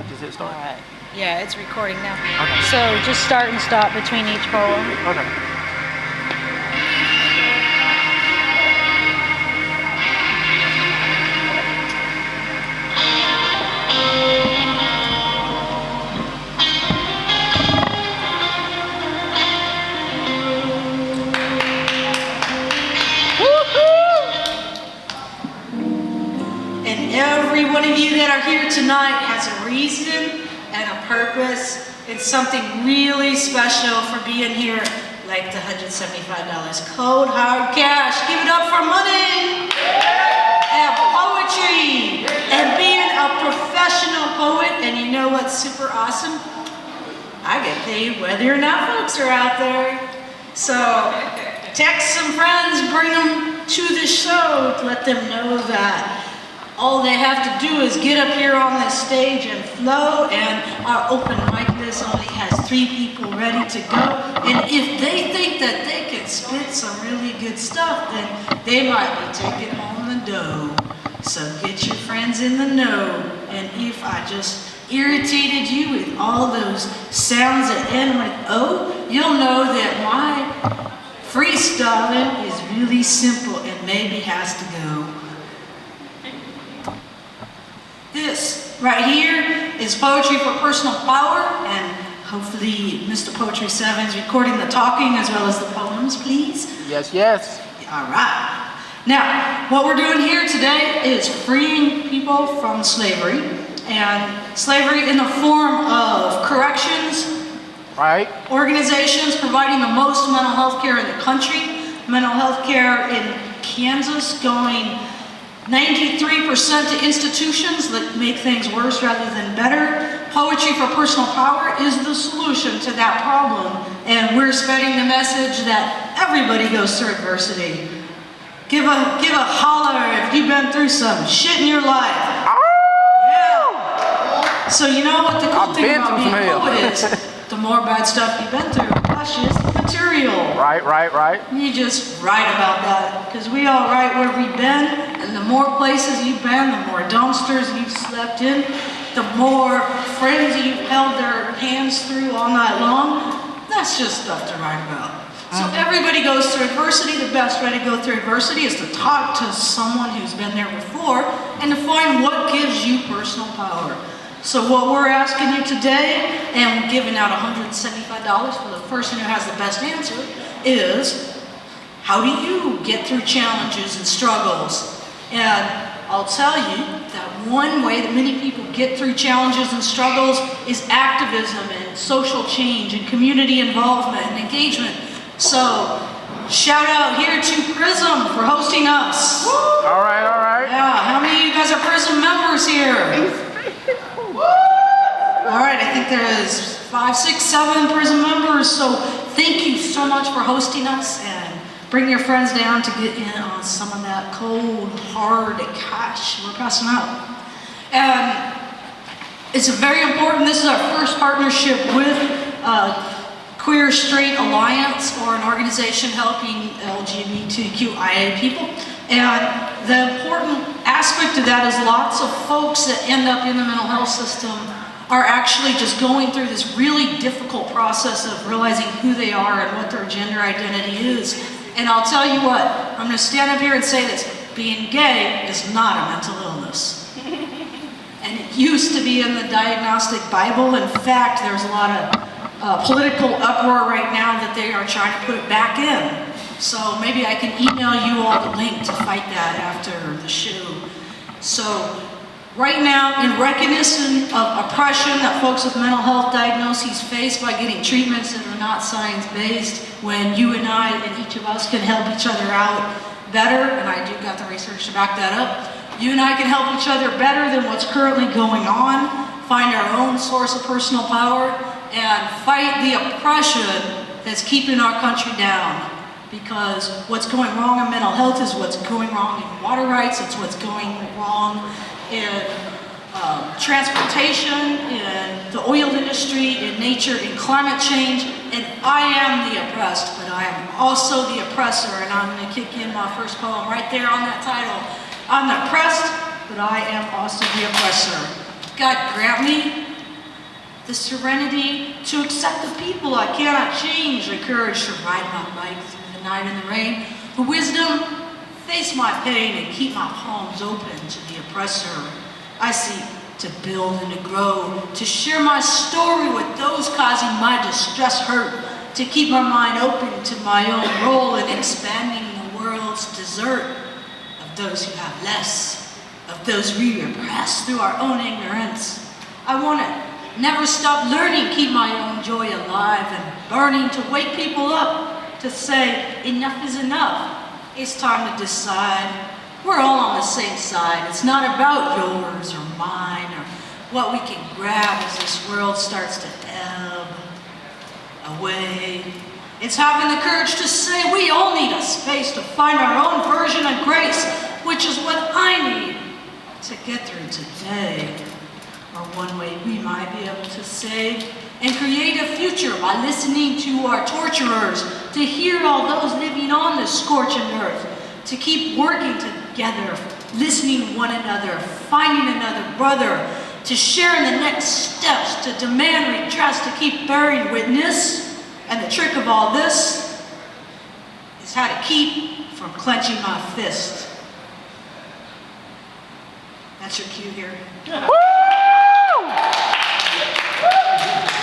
Just hit start. All right. Yeah, it's recording now. Okay. So just start and stop between each poem. Okay. And every one of you that are here tonight has a reason and a purpose and something really special for being here, like the $175 cold hard cash. Give it up for money and poetry and being a professional poet. And you know what's super awesome? I get paid whether or not folks are out there. So text some friends, bring them to the show, let them know that all they have to do is get up here on this stage and flow, and our open mic list only has 3 people ready to go. And if they think that they can spit some really good stuff, then they might be taking home the dough. So get your friends in the know. And if I just irritated you with all those sounds that end with O, you'll know that my freestyling is really simple and maybe has to go. This right here is Poetry for Personal Power, and hopefully Mr. Poetry 7 is recording the talking as well as the poems, please. Yes, yes. All right. Now, what we're doing here today is freeing people from slavery, and slavery in the form of corrections, Right. organizations providing the most mental health care in the country, mental health care in Kansas going 93% to institutions that make things worse rather than better. Poetry for Personal Power is the solution to that problem, and we're spreading the message that everybody goes through adversity. Give a holler if you've been through some shit in your life. Yeah. So you know what the cool thing about being a poet is? The more bad stuff you've been through, that's just material. Right. You just write about that, because we all write where we've been, and the more places you've been, the more dumpsters you've slept in, the more friends you've held their hands through all night long. That's just stuff to write about. So everybody goes through adversity. The best way to go through adversity is to talk to someone who's been there before and to find what gives you personal power. So what we're asking you today, and we're giving out $175 for the person who has the best answer, is how do you get through challenges and struggles? And I'll tell you that one way that many people get through challenges and struggles is activism and social change and community involvement and engagement. So shout out here to Prism for hosting us. All right. Yeah, how many of you guys are Prism members here? All right, I think there's 5, 6, 7 Prism members, so thank you so much for hosting us, and bring your friends down to get in on some of that cold, hard cash we're passing out. And it's very important, this is our first partnership with Queer Straight Alliance, or an organization helping LGBTQIA people. And the important aspect of that is lots of folks that end up in the mental health system are actually just going through this really difficult process of realizing who they are and what their gender identity is. And I'll tell you what, I'm going to stand up here and say this, being gay is not a mental illness. And it used to be in the diagnostic Bible. In fact, there's a lot of political uproar right now that they are trying to put it back in. So maybe I can email you all the link to fight that after the show. So right now, in recognition of oppression that folks with mental health diagnoses face by getting treatments that are not science-based, when you and I and each of us can help each other out better, and I do got the research to back that up, you and I can help each other better than what's currently going on, find our own source of personal power, and fight the oppression that's keeping our country down. Because what's going wrong in mental health is what's going wrong in water rights, it's what's going wrong in transportation, in the oil industry, in nature, in climate change. And I am the oppressed, but I am also the oppressor. And I'm going to kick in my first poem right there on that title. I'm the oppressed, but I am also the oppressor. God grant me the serenity to accept the people I cannot change, the courage to ride my bike through the night and the rain, the wisdom, face my pain and keep my palms open to the oppressor. I seek to build and to grow, to share my story with those causing my distress hurt, to keep my mind open to my own role in expanding the world's desert of those who have less, of those we repress through our own ignorance. I want to never stop learning, keep my own joy alive and burning to wake people up, to say enough is enough. It's time to decide. We're all on the same side. It's not about yours or mine or what we can grab as this world starts to ebb away. It's having the courage to say we all need a space to find our own version of grace, which is what I need to get through today. Or one way we might be able to save and create a future by listening to our torturers, to hear all those living on this scorching earth, to keep working together, listening to one another, finding another brother, to share in the next steps, to demand redress, to keep bearing witness. And the trick of all this is how to keep from clenching my fist. That's your cue here. Woo!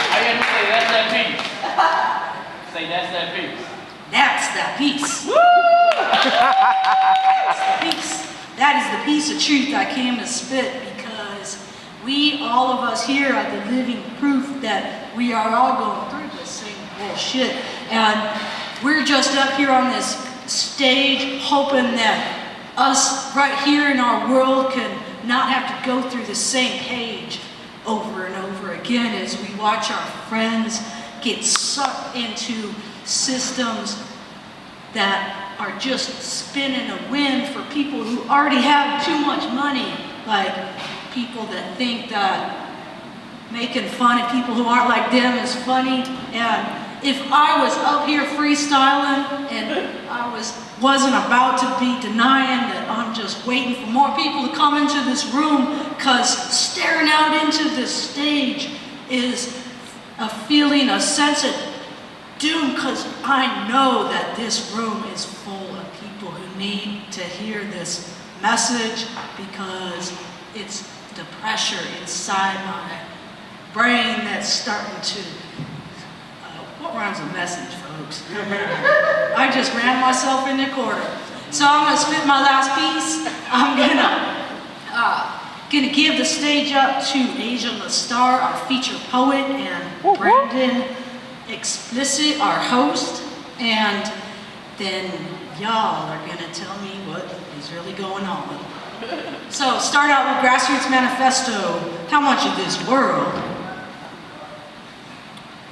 I got to say, that's that piece. Say, that's that piece. That's that piece. Woo! That's the piece. That is the piece of truth I came to spit, because we, all of us here, are the living proof that we are all going through this same bullshit. And we're just up here on this stage hoping that us right here in our world can not have to go through the same page over and over again as we watch our friends get sucked into systems that are just spinning a win for people who already have too much money, like people that think that making fun of people who aren't like them is funny. And if I was up here freestyling and I wasn't about to be denying that I'm just waiting for more people to come into this room, because staring out into this stage is a feeling, a sense of doom, because I know that this room is full of people who need to hear this message, because it's the pressure inside my brain that's starting to what rhymes with message, folks? I just ran myself in the corner. So I'm gonna spit my last piece. I'm gonna give the stage up to Asia LaStar, our featured poet, and Brandon Explicit, our host. And then y'all are gonna tell me what is really going on. So start out with Grassroots Manifesto. How much of this world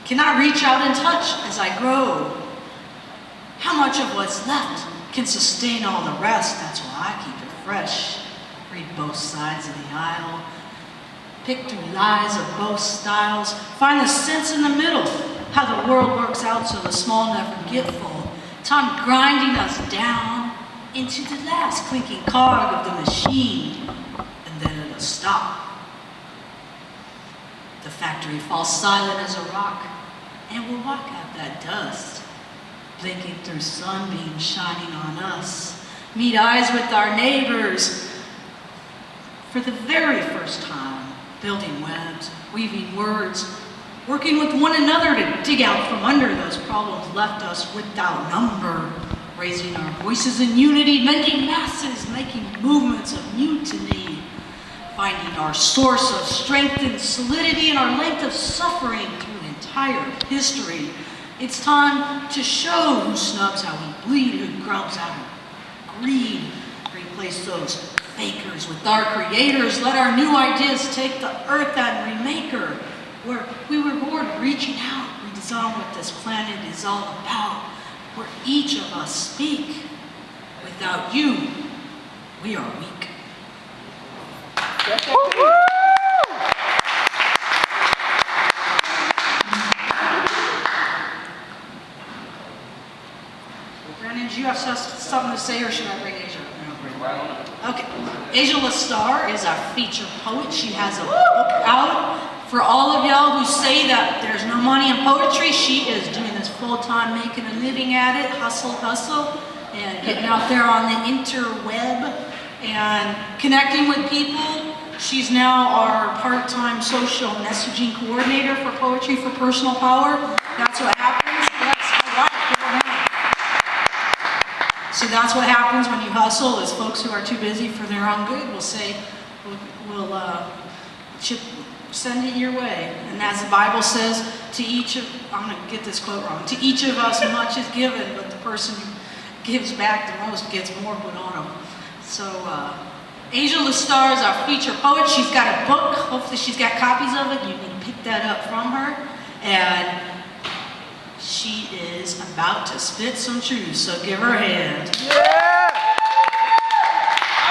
can I reach out and touch as I grow? How much of what's left can sustain all the rest? That's why I keep it fresh. Read both sides of the aisle. Pick through lies of both styles. Find the sense in the middle. How the world works out so the small never get full. Time grinding us down into the last clinking cog of the machine. And then it'll stop. The factory falls silent as a rock, and we'll walk out that dust, blinking through sunbeams shining on us, meet eyes with our neighbors for the very first time, building webs, weaving words, working with one another to dig out from under those problems left us without number, raising our voices in unity, mending masses, making movements of mutiny, finding our source of strength and solidity in our length of suffering through entire history. It's time to show who snubs how we bleed, who grubs out of greed. Replace those fakers with our creators. Let our new ideas take the earth and remake her, where we reward reaching out, redesign what this planet is all about, where each of us speak. Without you, we are weak. Brandon, do you have something to say, or should I bring Asia? Okay. Asia LaStar is our featured poet. She has a book say that there's no money in poetry. She is doing this full-time, making a living at it, hustle, and getting out there on the interweb and connecting with people. She's now our part-time social messaging coordinator for Poetry for Personal Power. That's what happens. That's all right. Give her a hand. So that's what happens when you hustle, is folks who are too busy for their own good will say, we'll send it your way. And as the Bible says, to each of, I'm going to get this quote wrong, to each of us much is given, but the person who gives back the most gets more put on them. So Angel Lestar is our feature poet. She's got a book. Hopefully she's got copies of it. You can pick that up from her. And she is about to spit some truth, so give her a hand. Yeah!